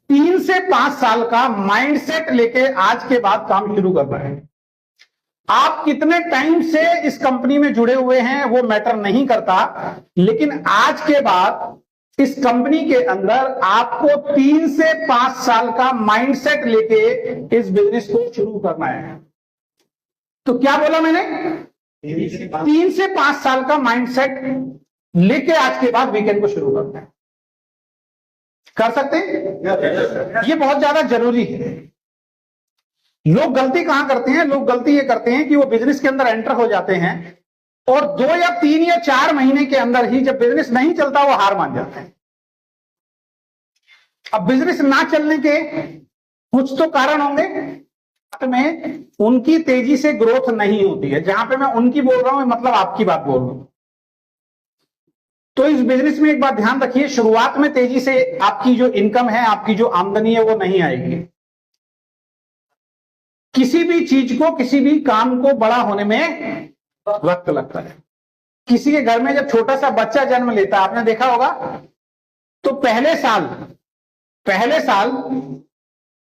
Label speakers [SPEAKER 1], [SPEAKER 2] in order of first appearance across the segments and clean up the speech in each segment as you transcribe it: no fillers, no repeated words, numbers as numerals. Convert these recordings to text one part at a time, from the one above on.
[SPEAKER 1] 3 से 5 साल का माइंडसेट लेके आज के बाद काम शुरू करना है। आप कितने टाइम से इस कंपनी में जुड़े हुए हैं वो मैटर नहीं करता, लेकिन आज के बाद इस कंपनी के अंदर आपको 3 से 5 साल का माइंडसेट लेके इस बिजनेस को शुरू करना है। तो क्या बोला मैंने? 3 से 5 साल का माइंडसेट लेके आज के बाद वीकेंड को शुरू करना है। कर सकते हैं? ये बहुत ज्यादा जरूरी है। लोग गलती कहां करते हैं? लोग गलती ये करते हैं कि वो बिजनेस के अंदर एंटर हो जाते हैं और 2 या 3 या 4 महीने के अंदर ही जब बिजनेस नहीं चलता वो हार मान जाते हैं। अब बिजनेस ना चलने के कुछ तो कारण होंगे, में उनकी तेजी से ग्रोथ नहीं होती है। जहां पे मैं उनकी बोल रहा हूं मतलब आपकी बात बोल रहा हूं। तो इस बिजनेस में एक बात ध्यान रखिए, शुरुआत में तेजी से आपकी जो इनकम है, आपकी जो आमदनी है वो नहीं आएगी। किसी भी चीज को, किसी भी काम को बड़ा होने में वक्त लगता है। किसी के घर में जब छोटा सा बच्चा जन्म लेता है, आपने देखा होगा, तो पहले साल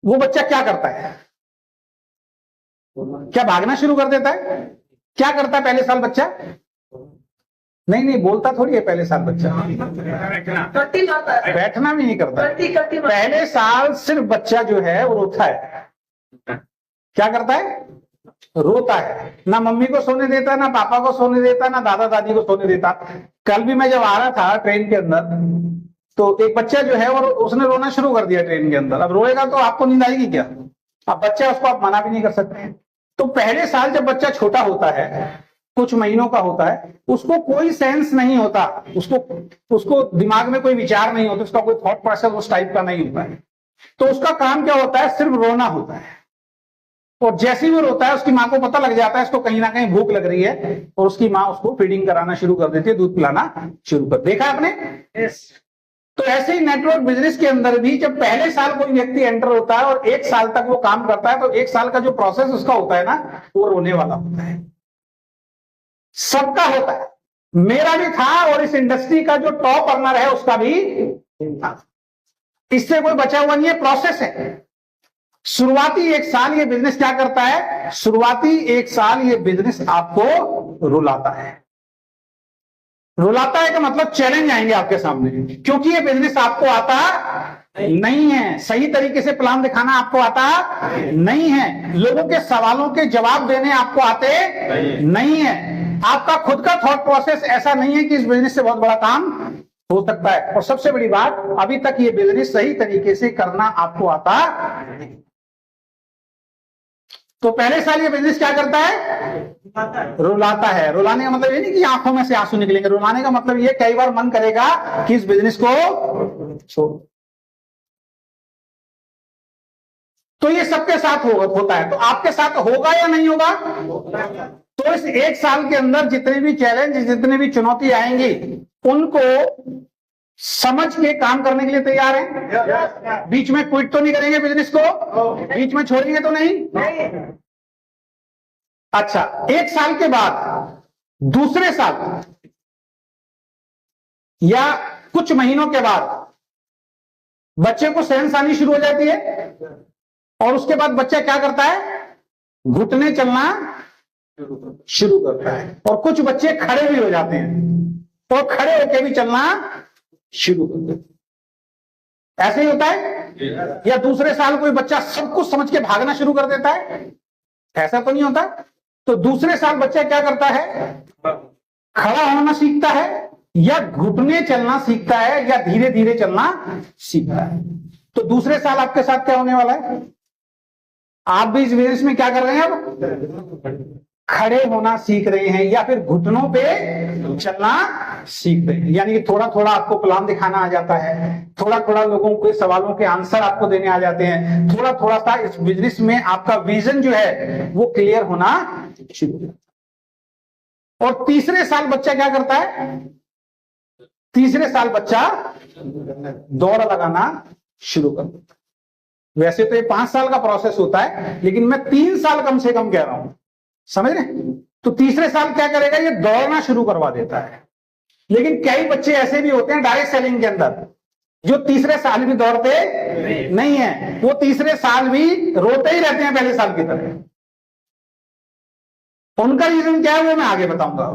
[SPEAKER 1] वो बच्चा क्या करता है? क्या भागना शुरू कर देता है? क्या करता है पहले साल बच्चा? नहीं बोलता थोड़ी है पहले साल बच्चा, बैठना भी नहीं करता। पहले साल सिर्फ बच्चा जो है वो रोता है। क्या करता है? रोता है। ना मम्मी को सोने देता, ना पापा को सोने देता, ना दादा दादी को सोने देता। कल भी मैं जब आ रहा था ट्रेन के अंदर, तो एक बच्चा जो है वो उसने रोना शुरू कर दिया ट्रेन के अंदर। अब रोएगा तो आपको नींद आएगी क्या? अब बच्चा, उसको आप मना भी नहीं कर सकते। तो पहले साल जब बच्चा छोटा होता है, कुछ महीनों का होता है, उसको कोई सेंस नहीं होता, उसको दिमाग में कोई विचार नहीं होता, उसका कोई थॉट प्रोसेस उस टाइप का नहीं होता है। तो उसका काम क्या होता है? सिर्फ रोना होता है। और जैसे ही वो रोता है, उसकी माँ को पता लग जाता है इसको कहीं ना कहीं भूख लग रही है, और उसकी माँ उसको फीडिंग कराना शुरू कर देती है, दूध पिलाना शुरू कर। देखा आपने? तो ऐसे ही नेटवर्क बिजनेस के अंदर भी जब पहले साल कोई व्यक्ति एंटर होता है और 1 साल तक वो काम करता है, तो 1 साल का जो प्रोसेस उसका होता है ना, वो रोने वाला होता है। सबका होता है, मेरा भी था, और इस इंडस्ट्री का जो टॉप अर्नर है उसका भी था। इससे कोई बचा हुआ नहीं है, प्रोसेस है। शुरुआती 1 साल ये बिजनेस क्या करता है? शुरुआती 1 साल ये बिजनेस आपको रुलाता है। रुलाता है का मतलब चैलेंज आएंगे आपके सामने, क्योंकि ये बिजनेस आपको आता नहीं है। सही तरीके से प्लान दिखाना आपको आता नहीं है। लोगों के सवालों के जवाब देने आपको आते नहीं है। आपका खुद का थॉट प्रोसेस ऐसा नहीं है कि इस बिजनेस से बहुत बड़ा काम हो सकता है। और सबसे बड़ी बात, अभी तक ये बिजनेस सही तरीके से करना आपको आता नहीं। तो पहले साल ये बिजनेस क्या करता है? रुलाता है। रुलाने का मतलब ये नहीं कि आंखों में से आंसू निकलेंगे। रुलाने का मतलब ये, कई बार मन करेगा कि इस बिजनेस को छोड़। तो ये सबके साथ होता है। तो आपके साथ होगा या नहीं होगा? तो इस 1 साल के अंदर जितने भी चैलेंज, जितने भी चुनौती आएंगी, उनको समझ के काम करने के लिए तैयार हैं? बीच में क्विट तो नहीं करेंगे बिजनेस को? बीच में छोड़ेंगे तो नहीं? अच्छा, 1 साल के बाद, दूसरे साल या कुछ महीनों के बाद बच्चे को सेंस आनी शुरू हो जाती है, और उसके बाद बच्चा क्या करता है? घुटने चलना शुरू करता है। और कुछ बच्चे खड़े भी हो जाते हैं और खड़े होकर भी चलना शुरू कर देते। ऐसे ही होता है? या दूसरे साल कोई बच्चा सब कुछ समझ के भागना शुरू कर देता है? ऐसा तो नहीं होता। तो दूसरे साल बच्चा क्या करता है? खड़ा होना सीखता है, या घुटने चलना सीखता है, या धीरे धीरे चलना सीखता है। तो दूसरे साल आपके साथ क्या होने वाला है? आप भी इस बिजनेस में क्या कर रहे हैं? अब खड़े होना सीख रहे हैं, या फिर घुटनों पे चलना सीख रहे हैं। यानी कि थोड़ा थोड़ा आपको प्लान दिखाना आ जाता है, थोड़ा थोड़ा लोगों के सवालों के आंसर आपको देने आ जाते हैं, थोड़ा थोड़ा सा इस बिजनेस में आपका विजन जो है वो क्लियर होना शुरू हो जाता है। और तीसरे साल बच्चा क्या करता है? तीसरे साल बच्चा दौड़ लगाना शुरू कर देता है। वैसे तो ये 5 साल का प्रोसेस होता है, लेकिन मैं 3 साल कम से कम कह रहा हूं, समझ रहे? तो तीसरे साल क्या करेगा? ये दौड़ना शुरू करवा देता है। लेकिन कई बच्चे ऐसे भी होते हैं डायरेक्ट सेलिंग के अंदर, जो तीसरे साल भी दौड़ते नहीं है, वो तीसरे साल भी रोते ही रहते हैं पहले साल की तरह। उनका रीजन क्या है वो मैं आगे बताऊंगा।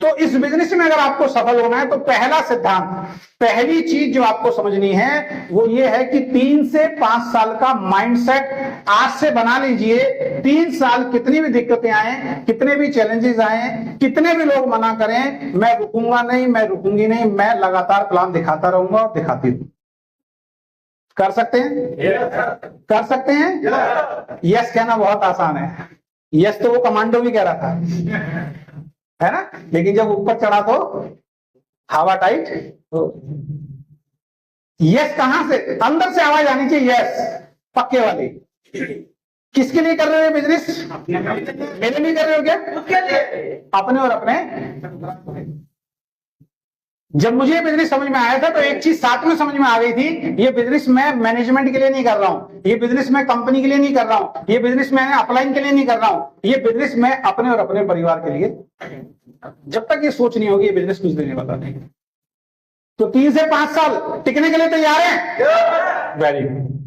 [SPEAKER 1] तो इस बिजनेस में अगर आपको सफल होना है तो पहला सिद्धांत, पहली चीज जो आपको समझनी है वो ये है कि 3 से 5 साल का माइंडसेट आज से बना लीजिए। 3 साल कितनी भी दिक्कतें आए, कितने भी चैलेंजेस आए, कितने भी लोग मना करें, मैं रुकूंगा नहीं, मैं रुकूंगी नहीं, मैं लगातार प्लान दिखाता रहूंगा और दिखाती रहूंगा। कर सकते हैं? कर सकते हैं? यस कहना बहुत आसान है। यस तो वो कमांडो भी कह रहा था, है ना, लेकिन जब ऊपर चढ़ा तो हवा टाइट। यस कहां से? अंदर से आवाज आनी चाहिए, यस पक्के वाली। किसके लिए कर रहे हो बिजनेस? मेरे लिए कर रहे हो क्या? अपने और अपने। जब मुझे बिजनेस समझ में आया था तो एक चीज साथ में समझ में आ गई थी, ये बिजनेस मैं मैनेजमेंट के लिए नहीं कर रहा हूं, ये बिजनेस मैं कंपनी के लिए नहीं कर रहा हूं, ये बिजनेस मैं अपलाइन के लिए नहीं कर रहा हूं, ये बिजनेस मैं अपने और अपने परिवार के लिए। जब तक ये सोच नहीं होगी ये बिजनेस कुछ देने वाला नहीं। तो 3 से 5 साल टिकने के लिए तैयार हैं? Very good.